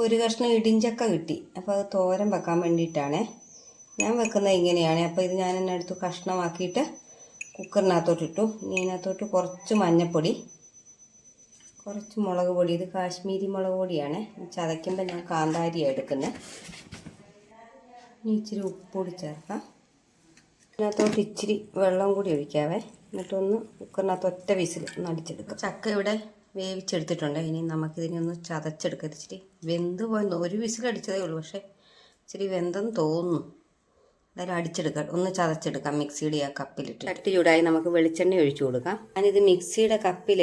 ഒരു കഷ്ണം ഇടിഞ്ചക്ക കിട്ടി. അപ്പോൾ അത് തോരൻ വെക്കാൻ വേണ്ടിയിട്ടാണ് ഞാൻ വെക്കുന്നത്. ഇങ്ങനെയാണ്. അപ്പോൾ ഇത് ഞാൻ എന്നെ എടുത്ത് കഷ്ണമാക്കിയിട്ട് കുക്കറിനകത്തോട്ടിട്ടു. ഇനി ഇതിനകത്തോട്ട് കുറച്ച് മഞ്ഞൾപ്പൊടി, കുറച്ച് മുളക് പൊടി. ഇത് കാശ്മീരി മുളക് പൊടിയാണ്. ചതയ്ക്കുമ്പോൾ ഞാൻ കാന്താരിയാണ് എടുക്കുന്നത്. ഇനി ഇച്ചിരി ഉപ്പുപൊടി ചേർക്കാം. ഇതിനകത്തോട്ട് ഇച്ചിരി വെള്ളം കൂടി ഒഴിക്കാവേ. എന്നിട്ടൊന്ന് കുക്കറിനകത്ത് ഒറ്റ വിസിൽ ഒന്ന് അടിച്ചെടുക്കാം. ചക്ക ഇവിടെ വേവിച്ചെടുത്തിട്ടുണ്ട്. ഇനി നമുക്കിതിനെ ഒന്ന് ചതച്ചെടുക്കാം. ഇച്ചിരി വെന്ത് പോയെന്ന് ഒരു വിസിലടിച്ചതേ ഉള്ളൂ, പക്ഷേ ഇച്ചിരി വെന്തെന്ന് തോന്നുന്നു. അതായത് അടിച്ചെടുക്കാം, ഒന്ന് ചതച്ചെടുക്കാം. മിക്സിയുടെ ആ കപ്പിലിട്ട് ചട്ടി ചൂടായി നമുക്ക് വെളിച്ചെണ്ണ ഒഴിച്ചു കൊടുക്കാം. ഞാനിത് മിക്സിയുടെ കപ്പിൽ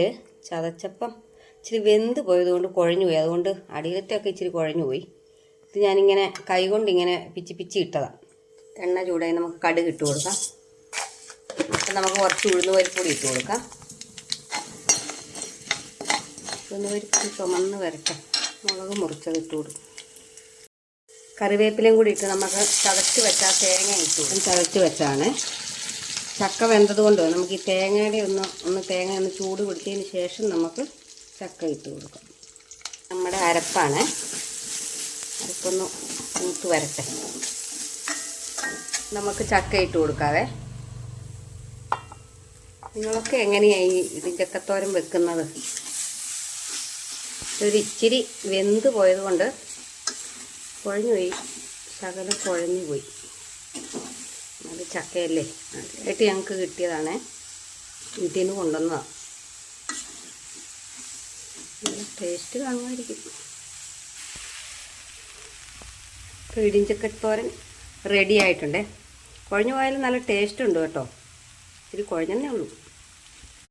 ചതച്ചപ്പം ഇച്ചിരി വെന്ത് പോയതുകൊണ്ട് കുഴഞ്ഞു പോയി. അതുകൊണ്ട് അടിയിലത്തെയൊക്കെ ഇച്ചിരി കുഴഞ്ഞു പോയി. ഇത് ഞാനിങ്ങനെ കൈകൊണ്ട് ഇങ്ങനെ പിച്ചി ഇട്ടതാണ്. എണ്ണ ചൂടായി നമുക്ക് കടുക് ഇട്ട് കൊടുക്കാം. അപ്പം നമുക്ക് കുറച്ച് ഉഴുന്ന് പരിപ്പൊടി ഇട്ട് കൊടുക്കാം. ഉഴുന്ന് പരിപ്പൊടി ചുമന്ന് വരട്ടെ. മുളക് മുറിച്ചത് ഇട്ട് കൊടുക്കും. കറിവേപ്പിലയും കൂടി ഇട്ട് നമുക്ക് ചതച്ച് വെച്ചാൽ തേങ്ങ ഇട്ട് കൊടുക്കും. ചതച്ച് വെച്ചാണ്. ചക്ക വെന്തത് കൊണ്ട് നമുക്ക് ഈ തേങ്ങയുടെ തേങ്ങ ഒന്ന് ചൂട് പിടിച്ചതിന് ശേഷം നമുക്ക് ചക്ക ഇട്ട് കൊടുക്കാം. നമ്മുടെ അരപ്പാണ്. അരപ്പൊന്ന് കൂത്ത് വരട്ടെ. നമുക്ക് ചക്ക ഇട്ട് കൊടുക്കാവേ. നിങ്ങളൊക്കെ എങ്ങനെയാണ് ഈ ഇടിഞ്ചക്കത്തോരൻ വെക്കുന്നത്? ഇച്ചിരി വെന്ത് പോയത് കൊണ്ട് കുഴഞ്ഞു പോയി, ശകലം കുഴഞ്ഞു പോയി. അത് ചക്കയല്ലേ, ആയിട്ട് ഞങ്ങൾക്ക് കിട്ടിയതാണ്. വീട്ടിൽ നിന്ന് കൊണ്ടുവന്നതാണ്. നല്ല ടേസ്റ്റ് കാണുമായിരിക്കും. ഇപ്പോൾ ഇടിഞ്ചക്കത്തോരൻ റെഡി ആയിട്ടുണ്ടേ. കുഴഞ്ഞു പോയാലും നല്ല ടേസ്റ്റ് ഉണ്ട് കേട്ടോ. ഇത്തിരി കുഴഞ്ഞേ ഉള്ളൂ.